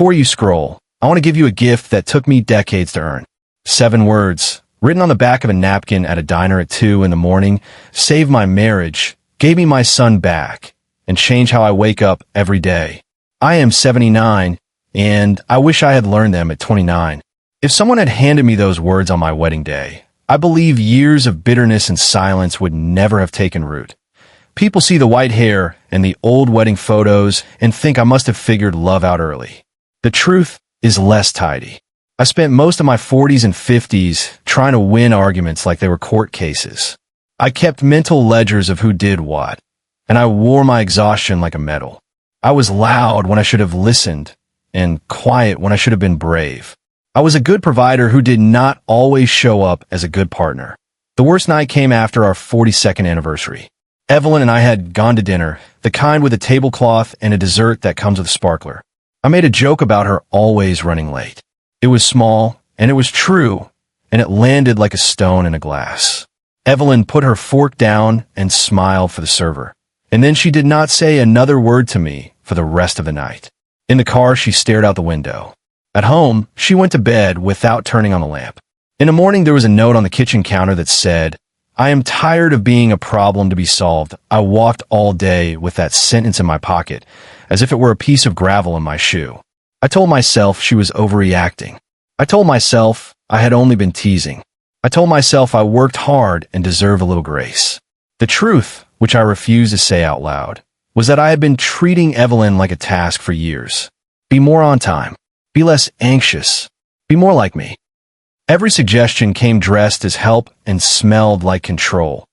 Before you scroll, I want to give you a gift that took me decades to earn. 7 words, written on the back of a napkin at a diner at 2 in the morning, saved my marriage, gave me my son back, and changed how I wake up every day. I am 79, and I wish I had learned them at 29. If someone had handed me those words on my wedding day, I believe years of bitterness and silence would never have taken root. People see the white hair and the old wedding photos and think I must have figured love out early. The truth is less tidy. I spent most of my 40s and 50s trying to win arguments like they were court cases. I kept mental ledgers of who did what, and I wore my exhaustion like a medal. I was loud when I should have listened, and quiet when I should have been brave. I was a good provider who did not always show up as a good partner. The worst night came after our 42nd anniversary. Evelyn and I had gone to dinner, the kind with a tablecloth and a dessert that comes with a sparkler. I made a joke about her always running late. It was small, and it was true, and it landed like a stone in a glass. Evelyn put her fork down and smiled for the server, and then she did not say another word to me for the rest of the night. In the car, she stared out the window. At home, she went to bed without turning on the lamp. In the morning, there was a note on the kitchen counter that said, "I am tired of being a problem to be solved." I walked all day with that sentence in my pocket, as if it were a piece of gravel in my shoe. I told myself she was overreacting. I told myself I had only been teasing. I told myself I worked hard and deserved a little grace. The truth, which I refused to say out loud, was that I had been treating Evelyn like a task for years. Be more on time. Be less anxious. Be more like me. Every suggestion came dressed as help and smelled like control.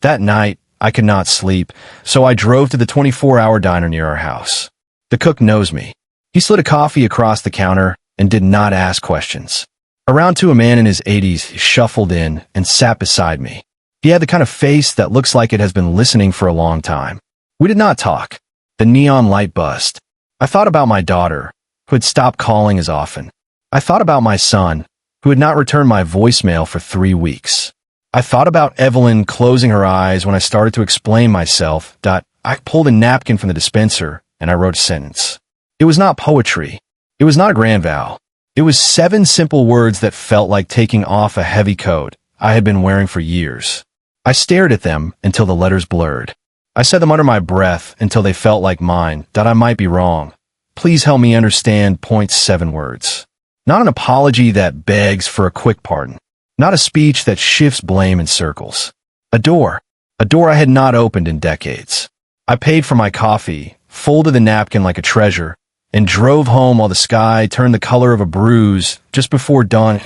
That night, I could not sleep, so I drove to the 24-hour diner near our house. The cook knows me. He slid a coffee across the counter and did not ask questions. Around to a man in his 80s, he shuffled in and sat beside me. He had the kind of face that looks like it has been listening for a long time. We did not talk. The neon light buzzed. I thought about my daughter, who had stopped calling as often. I thought about my son, who had not returned my voicemail for 3 weeks. I thought about Evelyn closing her eyes when I started to explain myself. I pulled a napkin from the dispenser and I wrote a sentence. It was not poetry. It was not a grand vow. It was 7 simple words that felt like taking off a heavy coat I had been wearing for years. I stared at them until the letters blurred. I said them under my breath until they felt like mine. I might be wrong. Please help me understand. 7 words. Not an apology that begs for a quick pardon. Not a speech that shifts blame in circles. A door. A door I had not opened in decades. I paid for my coffee, folded the napkin like a treasure, and drove home while the sky turned the color of a bruise just before dawn.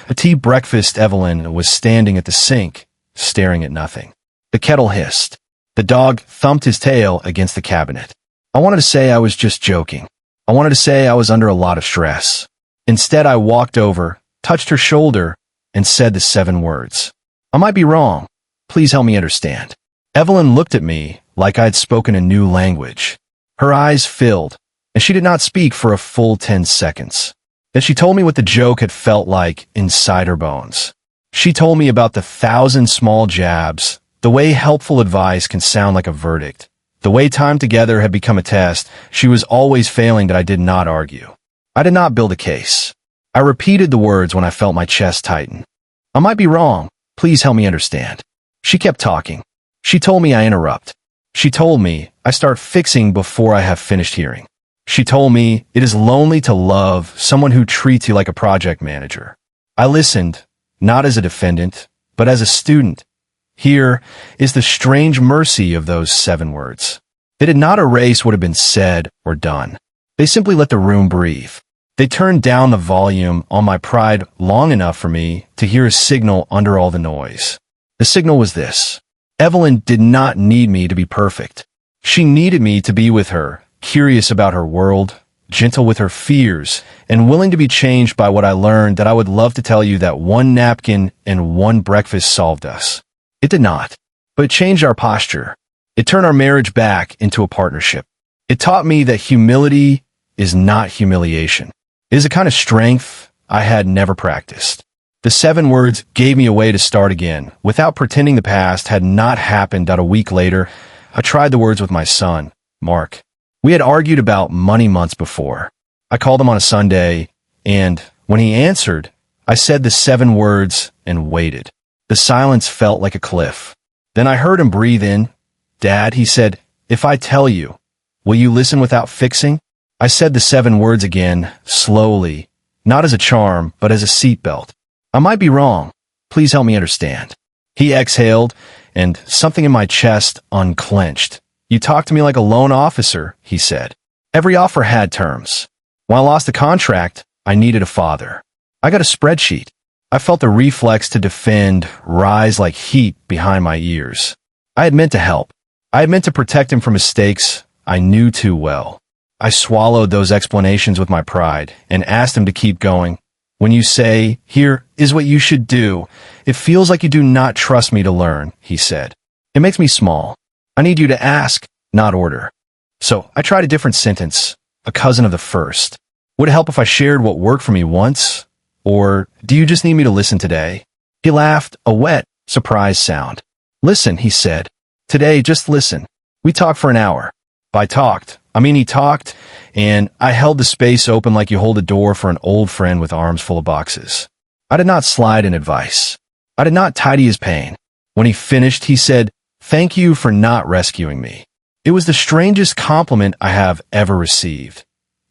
A tea breakfast. Evelyn was standing at the sink, staring at nothing. The kettle hissed. The dog thumped his tail against the cabinet. I wanted to say I was just joking. I wanted to say I was under a lot of stress. Instead, I walked over, touched her shoulder, and said the 7 words. I might be wrong. Please help me understand. Evelyn looked at me like I had spoken a new language. Her eyes filled, and she did not speak for a full 10 seconds. Then she told me what the joke had felt like inside her bones. She told me about the 1,000 small jabs, the way helpful advice can sound like a verdict, the way time together had become a test. She was always failing that I did not argue. I did not build a case. I repeated the words when I felt my chest tighten. I might be wrong. Please help me understand. She kept talking. She told me I interrupt. She told me I start fixing before I have finished hearing. She told me it is lonely to love someone who treats you like a project manager. I listened, not as a defendant, but as a student. Here is the strange mercy of those 7 words. They did not erase what had been said or done. They simply let the room breathe. They turned down the volume on my pride long enough for me to hear a signal under all the noise. The signal was this. Evelyn did not need me to be perfect. She needed me to be with her, curious about her world, gentle with her fears, and willing to be changed by what I learned. That I would love to tell you that 1 napkin and 1 breakfast solved us. It did not, but it changed our posture. It turned our marriage back into a partnership. It taught me that humility is not humiliation. It is a kind of strength I had never practiced. The 7 words gave me a way to start again, without pretending the past had not happened. A week later, I tried the words with my son, Mark. We had argued about money months before. I called him on a Sunday, and when he answered, I said the 7 words and waited. The silence felt like a cliff. Then I heard him breathe in. "Dad," he said, "if I tell you, will you listen without fixing?" I said the 7 words again, slowly, not as a charm, but as a seatbelt. "I might be wrong. Please help me understand." He exhaled, and something in my chest unclenched. "You talk to me like a loan officer," he said. "Every offer had terms. When I lost the contract, I needed a father. I got a spreadsheet." I felt the reflex to defend rise like heat behind my ears. I had meant to help. I had meant to protect him from mistakes I knew too well. I swallowed those explanations with my pride and asked him to keep going. "When you say, 'Here is what you should do,' it feels like you do not trust me to learn," he said. "It makes me small. I need you to ask, not order." So I tried a different sentence, a cousin of the first. "Would it help if I shared what worked for me once? Or do you just need me to listen today?" He laughed, a wet, surprised sound. "Listen," he said. "Today, just listen. We talked for an hour." By talked, I mean he talked, and I held the space open like you hold a door for an old friend with arms full of boxes. I did not slide in advice. I did not tidy his pain. When he finished, he said, "Thank you for not rescuing me." It was the strangest compliment I have ever received.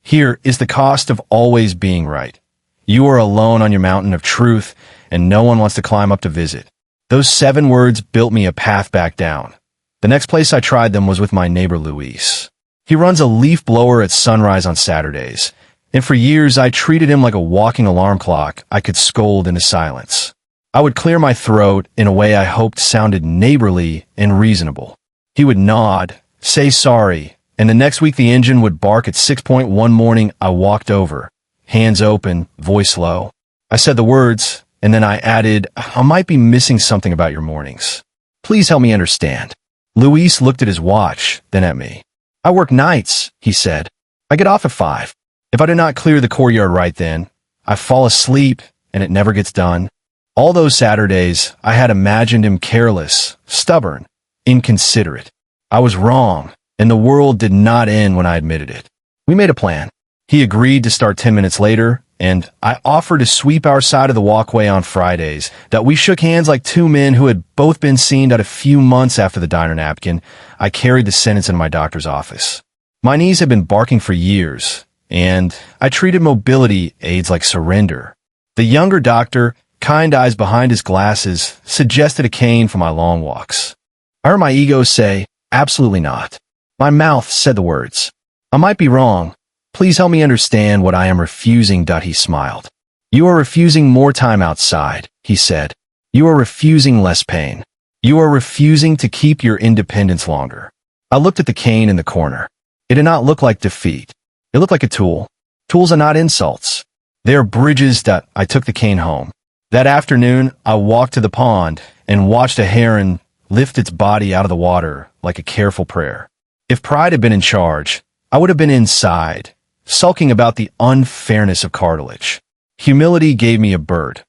Here is the cost of always being right. You are alone on your mountain of truth, and no one wants to climb up to visit. Those 7 words built me a path back down. The next place I tried them was with my neighbor Luis. He runs a leaf blower at sunrise on Saturdays, and for years I treated him like a walking alarm clock I could scold into silence. I would clear my throat in a way I hoped sounded neighborly and reasonable. He would nod, say sorry, and the next week the engine would bark at 6 one morning. I walked over, hands open, voice low. I said the words, and then I added, "I might be missing something about your mornings. Please help me understand." Luis looked at his watch, then at me. "I work nights," he said. "I get off at 5. If I do not clear the courtyard right then, I fall asleep, and it never gets done." All those Saturdays, I had imagined him careless, stubborn, inconsiderate. I was wrong, and the world did not end when I admitted it. We made a plan. He agreed to start 10 minutes later, and I offered to sweep our side of the walkway on Fridays. That we shook hands like 2 men who had both been seen a few months after the diner napkin. I carried the sentence into my doctor's office. My knees had been barking for years, and I treated mobility aids like surrender. The younger doctor, kind eyes behind his glasses, suggested a cane for my long walks. I heard my ego say, "Absolutely not." My mouth said the words. "I might be wrong. Please help me understand what I am refusing." He smiled. "You are refusing more time outside," he said. "You are refusing less pain. You are refusing to keep your independence longer." I looked at the cane in the corner. It did not look like defeat. It looked like a tool. Tools are not insults. They are bridges. I took the cane home. That afternoon, I walked to the pond and watched a heron lift its body out of the water like a careful prayer. If pride had been in charge, I would have been inside, sulking about the unfairness of cartilage. Humility gave me a bird.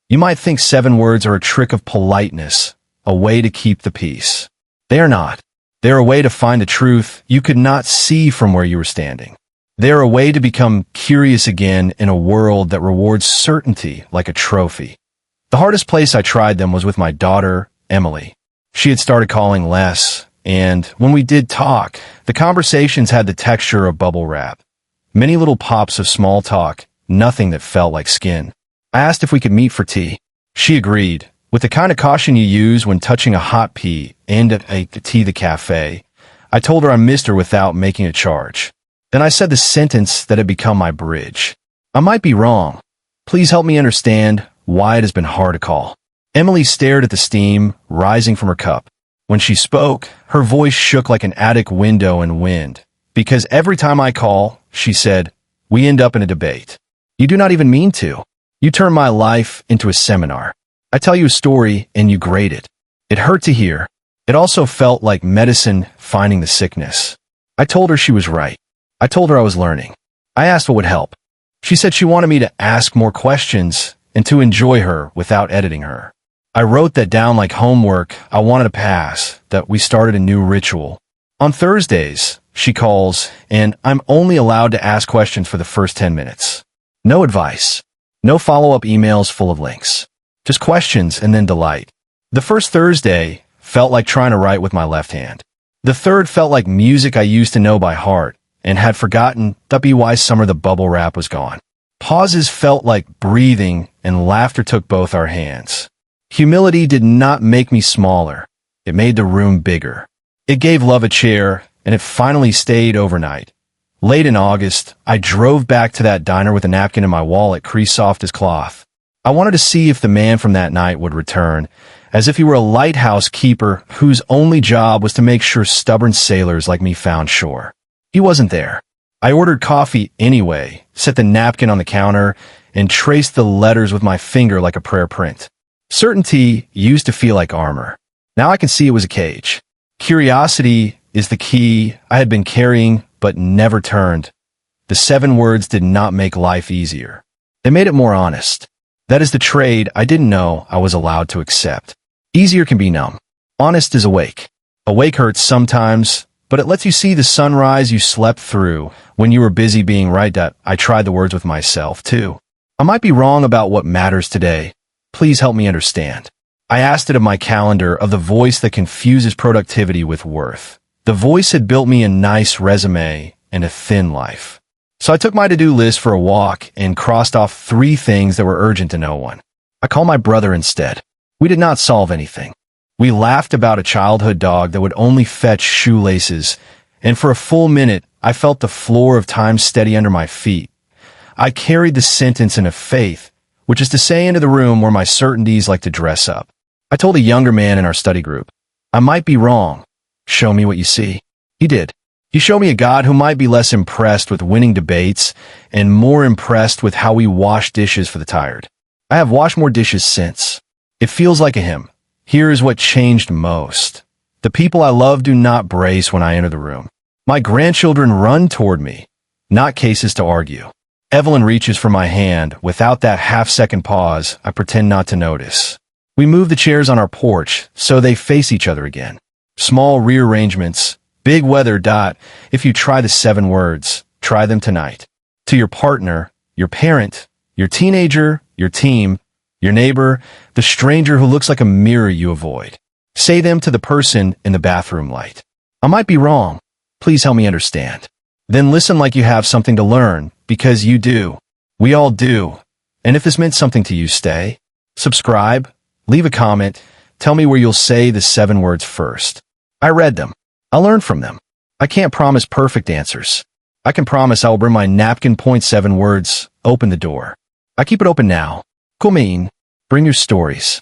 You might think 7 words are a trick of politeness, a way to keep the peace. They are not. They are a way to find the truth you could not see from where you were standing. They are a way to become curious again in a world that rewards certainty like a trophy. The hardest place I tried them was with my daughter, Emily. She had started calling less, and when we did talk, the conversations had the texture of bubble wrap. Many little pops of small talk, nothing that felt like skin. I asked if we could meet for tea. She agreed, with the kind of caution you use when touching a hot pea and at a tea the cafe. I told her I missed her without making a charge. Then I said the sentence that had become my bridge. "I might be wrong. Please help me understand why it has been hard to call." Emily stared at the steam rising from her cup. When she spoke, her voice shook like an attic window in wind. "Because every time I call," she said, "we end up in a debate. You do not even mean to. You turn my life into a seminar. I tell you a story and you grade it." It hurt to hear. It also felt like medicine finding the sickness. I told her she was right. I told her I was learning. I asked what would help. She said she wanted me to ask more questions and to enjoy her without editing her. I wrote that down like homework I wanted to pass, that we started a new ritual. On Thursdays, she calls, and I'm only allowed to ask questions for the first 10 minutes. No advice. No follow-up emails full of links. Just questions and then delight. The first Thursday felt like trying to write with my left hand. The third felt like music I used to know by heart and had forgotten that why summer the bubble wrap was gone. Pauses felt like breathing, and laughter took both our hands. Humility did not make me smaller. It made the room bigger. It gave love a chair, and it finally stayed overnight. Late in August, I drove back to that diner with a napkin in my wallet, crease soft as cloth. I wanted to see if the man from that night would return, as if he were a lighthouse keeper whose only job was to make sure stubborn sailors like me found shore. He wasn't there. I ordered coffee anyway, set the napkin on the counter, and traced the letters with my finger like a prayer print. Certainty used to feel like armor. Now I can see it was a cage. Curiosity is the key I had been carrying but never turned. The 7 words did not make life easier. They made it more honest. That is the trade I didn't know I was allowed to accept. Easier can be numb. Honest is awake. Awake hurts sometimes, but it lets you see the sunrise you slept through when you were busy being right. That I tried the words with myself, too. I might be wrong about what matters today. Please help me understand. I asked it of my calendar, of the voice that confuses productivity with worth. The voice had built me a nice resume and a thin life. So I took my to-do list for a walk and crossed off 3 things that were urgent to no one. I called my brother instead. We did not solve anything. We laughed about a childhood dog that would only fetch shoelaces, and for a full minute, I felt the floor of time steady under my feet. I carried the sentence in a faith, which is to say into the room where my certainties like to dress up. I told a younger man in our study group, I might be wrong. Show me what you see. He did. He showed me a God who might be less impressed with winning debates and more impressed with how we wash dishes for the tired. I have washed more dishes since. It feels like a hymn. Here is what changed most. The people I love do not brace when I enter the room. My grandchildren run toward me, not cases to argue. Evelyn reaches for my hand. Without that half-second pause, I pretend not to notice. We move the chairs on our porch so they face each other again. Small rearrangements, big weather. If you try the 7 words, try them tonight. To your partner, your parent, your teenager, your team, your neighbor, the stranger who looks like a mirror you avoid. Say them to the person in the bathroom light. I might be wrong. Please help me understand. Then listen like you have something to learn, because you do. We all do. And if this meant something to you, stay. Subscribe. Leave a comment. Tell me where you'll say the 7 words first. I read them. I'll learn from them. I can't promise perfect answers. I can promise I will bring my napkin. 7 words. Open the door. I keep it open now. Cool mean. Bring your stories.